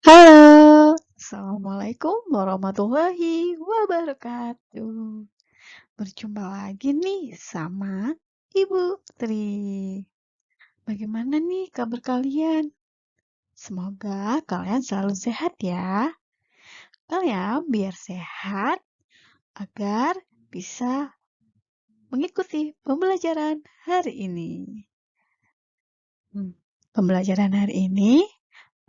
Halo, Assalamualaikum warahmatullahi wabarakatuh. Berjumpa lagi nih sama Ibu Tri. Bagaimana nih kabar kalian? Semoga kalian selalu sehat ya. Kalian biar sehat agar bisa mengikuti pembelajaran hari ini. Pembelajaran hari ini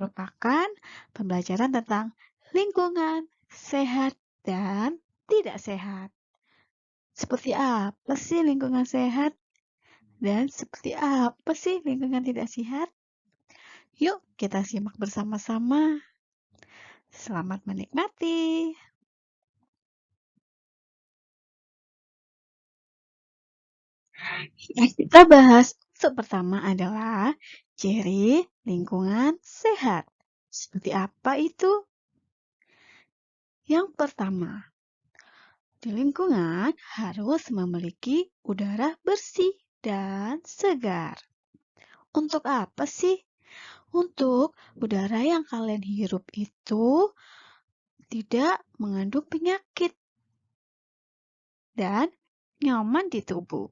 merupakan pembelajaran tentang lingkungan sehat dan tidak sehat. Seperti apa sih lingkungan sehat dan seperti apa sih lingkungan tidak sehat? Yuk kita simak bersama-sama. Selamat menikmati. Yang kita bahas untuk pertama adalah ciri lingkungan sehat. Seperti apa itu? Yang pertama, di lingkungan harus memiliki udara bersih dan segar. Untuk apa sih? Untuk udara yang kalian hirup itu tidak mengandung penyakit dan nyaman di tubuh.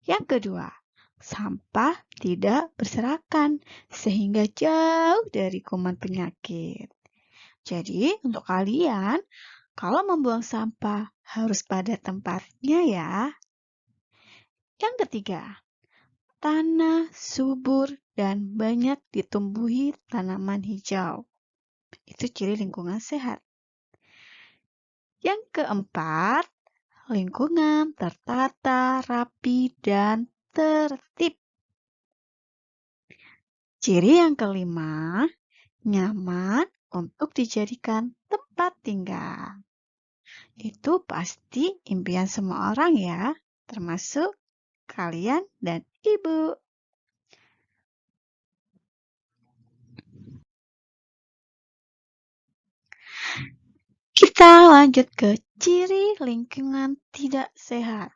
Yang kedua, sampah tidak berserakan sehingga jauh dari kuman penyakit. Jadi, untuk kalian, kalau membuang sampah harus pada tempatnya ya. Yang ketiga, tanah subur dan banyak ditumbuhi tanaman hijau. Itu ciri lingkungan sehat. Yang keempat, lingkungan tertata, rapi, dan tertib. Ciri yang kelima, nyaman untuk dijadikan tempat tinggal. Itu pasti impian semua orang ya, termasuk kalian dan ibu. Kita lanjut ke ciri lingkungan tidak sehat.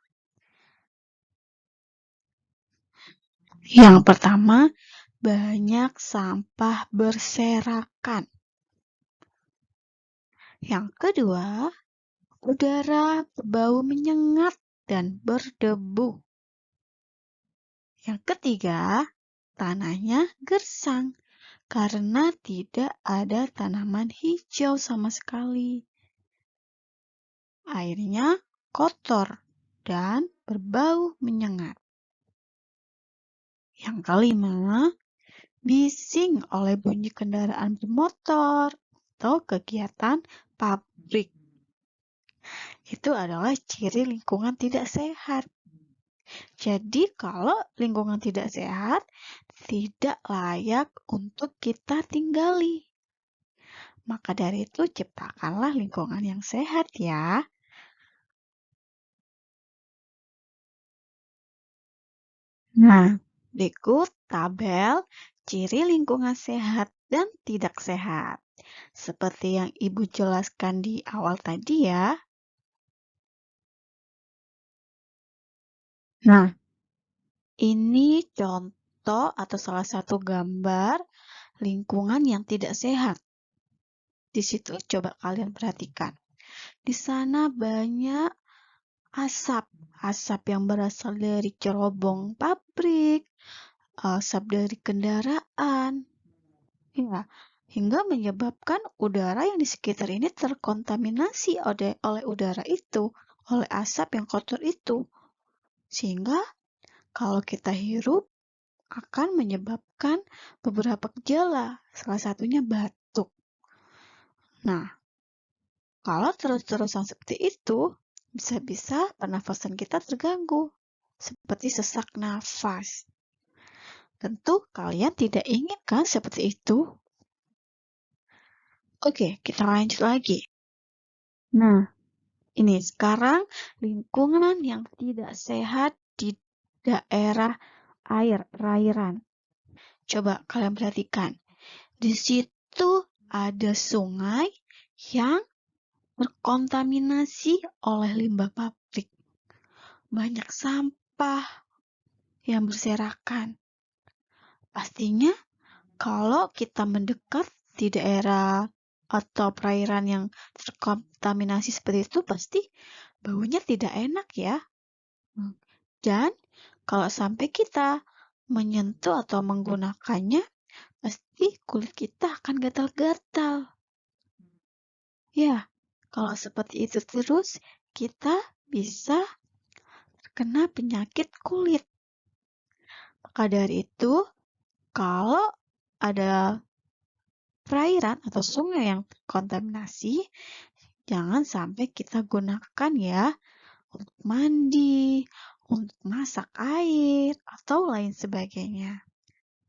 Yang pertama, banyak sampah berserakan. Yang kedua, udara berbau menyengat dan berdebu. Yang ketiga, tanahnya gersang karena tidak ada tanaman hijau sama sekali. Airnya kotor dan berbau menyengat. Yang kelima, bising oleh bunyi kendaraan bermotor atau kegiatan pabrik. Itu adalah ciri lingkungan tidak sehat. Jadi kalau lingkungan tidak sehat, tidak layak untuk kita tinggali. Maka dari itu ciptakanlah lingkungan yang sehat ya. Nah, berikut tabel ciri lingkungan sehat dan tidak sehat. Seperti yang Ibu jelaskan di awal tadi ya. Nah, ini contoh atau salah satu gambar lingkungan yang tidak sehat. Di situ coba kalian perhatikan. Di sana banyak asap yang berasal dari cerobong pabrik, asap dari kendaraan, ya, hingga menyebabkan udara yang di sekitar ini terkontaminasi oleh udara itu, oleh asap yang kotor itu. Sehingga kalau kita hirup akan menyebabkan beberapa gejala, salah satunya batuk. Nah, kalau terus-terusan seperti itu, bisa-bisa pernafasan kita terganggu, seperti sesak nafas. Tentu kalian tidak ingin kan seperti itu? Oke, kita lanjut lagi. Nah, ini sekarang lingkungan yang tidak sehat di daerah perairan. Coba kalian perhatikan. Di situ ada sungai yang terkontaminasi oleh limbah pabrik. Banyak sampah yang berserakan. Pastinya kalau kita mendekat di daerah atau perairan yang terkontaminasi seperti itu pasti baunya tidak enak ya. Dan kalau sampai kita menyentuh atau menggunakannya, pasti kulit kita akan gatal-gatal. Ya, kalau seperti itu terus, kita bisa terkena penyakit kulit. Maka dari itu, kalau ada perairan atau sungai yang terkontaminasi, jangan sampai kita gunakan ya untuk mandi, untuk masak air, atau lain sebagainya.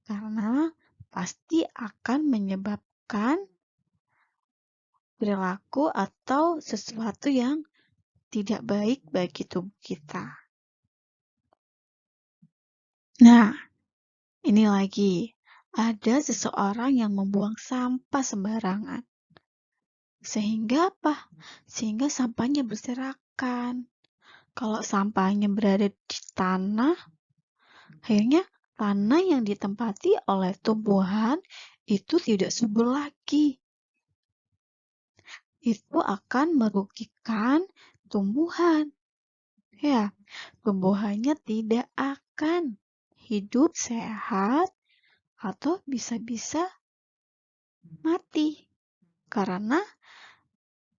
Karena pasti akan menyebabkan perilaku atau sesuatu yang tidak baik bagi tubuh kita. Nah, ini lagi. Ada seseorang yang membuang sampah sembarangan. Sehingga apa? Sehingga sampahnya berserakan. Kalau sampahnya berada di tanah, akhirnya tanah yang ditempati oleh tumbuhan itu tidak subur lagi. Itu akan merugikan tumbuhan. Ya, tumbuhannya tidak akan hidup sehat atau bisa-bisa mati. Karena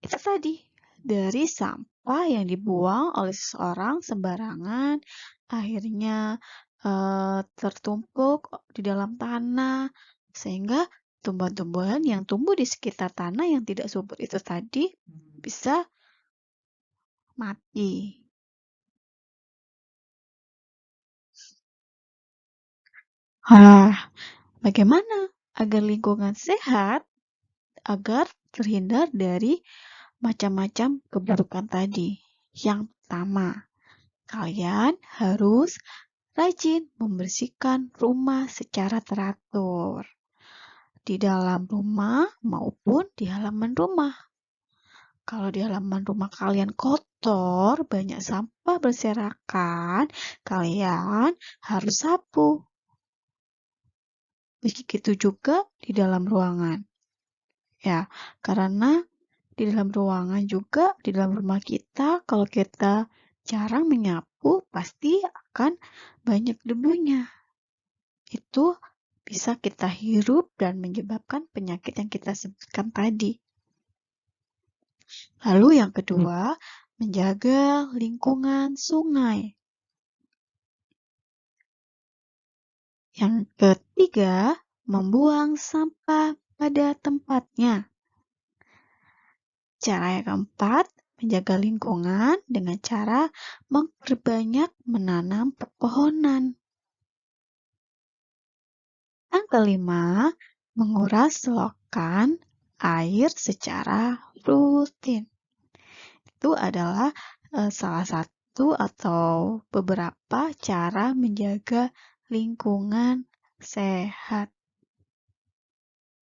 itu tadi, dari sampah yang dibuang oleh seseorang sembarangan, akhirnya tertumpuk di dalam tanah, sehingga tumbuhan-tumbuhan yang tumbuh di sekitar tanah yang tidak subur itu tadi bisa mati. Bagaimana agar lingkungan sehat, agar terhindar dari macam-macam keburukan tadi? Yang pertama, kalian harus rajin membersihkan rumah secara teratur. Di dalam rumah maupun di halaman rumah. Kalau di halaman rumah kalian kotor, banyak sampah berserakan, kalian harus sapu. Begitu juga di dalam ruangan. Ya, karena di dalam ruangan juga, di dalam rumah kita, kalau kita jarang menyapu, pasti akan banyak debunya. Itu bisa kita hirup dan menyebabkan penyakit yang kita sebutkan tadi. Lalu yang kedua, menjaga lingkungan sungai. Yang ketiga, membuang sampah pada tempatnya. Cara yang keempat, menjaga lingkungan dengan cara memperbanyak menanam pepohonan. Yang kelima, menguras selokan air secara rutin. Itu adalah salah satu atau beberapa cara menjaga lingkungan sehat.